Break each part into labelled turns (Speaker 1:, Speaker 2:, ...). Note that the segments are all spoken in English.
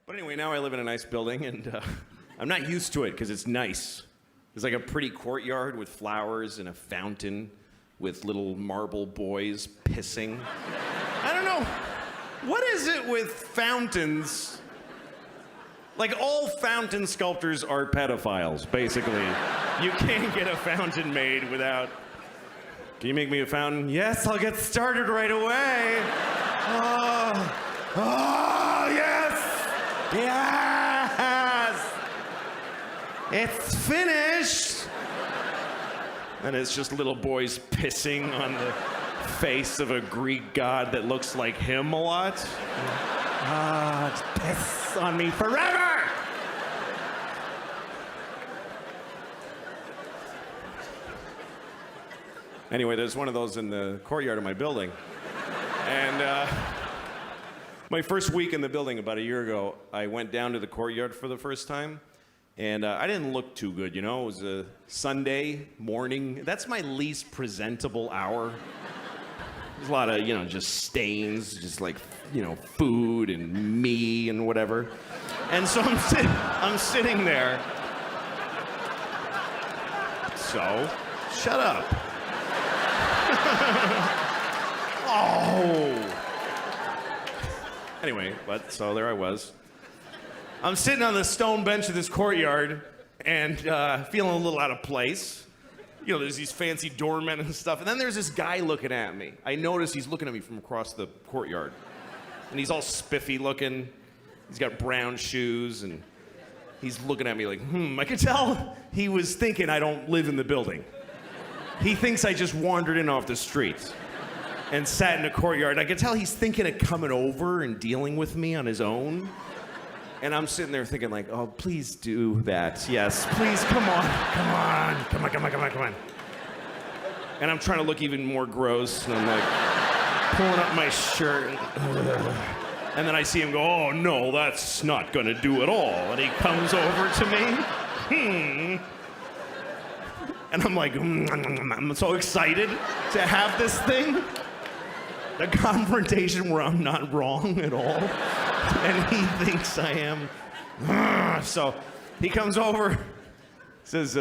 Speaker 1: But anyway, now I live in a nice building, and I'm not used to it because it's nice. There's like a pretty courtyard with flowers and a fountain with little marble boys pissing. I don't know. What is it with fountains? Like, all fountain sculptors are pedophiles, basically. You can't get a fountain made without... Can you make me a fountain? Yes, I'll get started right away. Oh, yes! Yes! It's finished! And it's just little boys pissing on the face of a Greek god that looks like him a lot. Just piss on me forever! Anyway, there's one of those in the courtyard of my building. And my first week in the building about a year ago, I went down to the courtyard for the first time. And I didn't look too good, you know? It was a Sunday morning. That's my least presentable hour. There's a lot of, just stains, just like, food and me and whatever. And so I'm sitting there. So, shut up. Oh. Anyway, so there I was. I'm sitting on the stone bench of this courtyard and feeling a little out of place. There's these fancy doormen and stuff. And then there's this guy looking at me. I notice he's looking at me from across the courtyard. And he's all spiffy looking. He's got brown shoes and he's looking at me like, I could tell he was thinking I don't live in the building. He thinks I just wandered in off the street and sat in a courtyard. I could tell he's thinking of coming over and dealing with me on his own. And I'm sitting there thinking like, oh, please do that. Yes, please, come on. And I'm trying to look even more gross. And I'm like pulling up my shirt. And then I see him go, oh, no, that's not gonna do at all. And he comes over to me. And I'm like, I'm so excited to have this thing. The confrontation where I'm not wrong at all. And he thinks I am. So he comes over, says,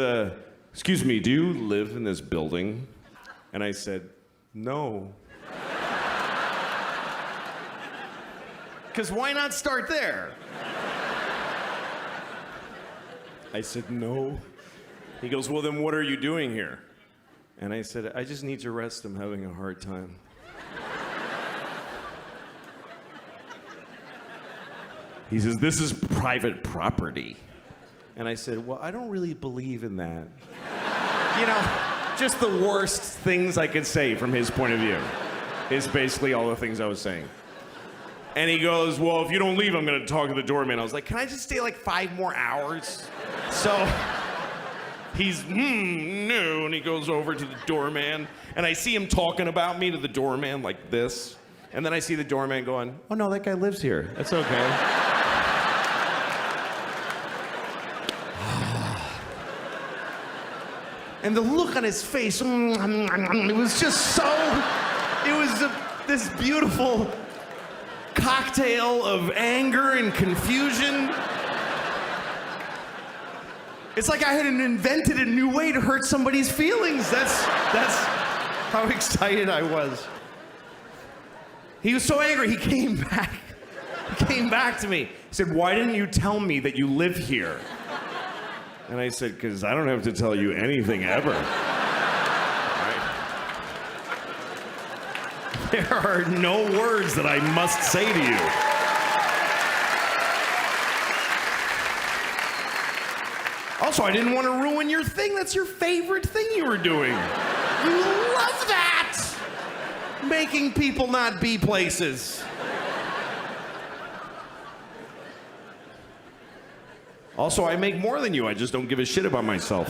Speaker 1: excuse me, do you live in this building? And I said, no. Because why not start there? I said, no. He goes, well, then what are you doing here? And I said, I just need to rest. I'm having a hard time. He says, this is private property. And I said, well, I don't really believe in that. Just the worst things I could say from his point of view is basically all the things I was saying. And he goes, well, if you don't leave, I'm gonna talk to the doorman. I was like, can I just stay like 5 more hours? So he's, no, and he goes over to the doorman, and I see him talking about me to the doorman like this. And then I see the doorman going, oh no, that guy lives here. That's okay. And the look on his face, it was just so, this beautiful cocktail of anger and confusion. It's like I had invented a new way to hurt somebody's feelings. That's how excited I was. He was so angry, he came back. He came back to me. He said, why didn't you tell me that you live here? And I said, because I don't have to tell you anything ever. Right? There are no words that I must say to you. Also, I didn't want to ruin your thing. That's your favorite thing you were doing. You love that! Making people not be places. Also, I make more than you. I just don't give a shit about myself.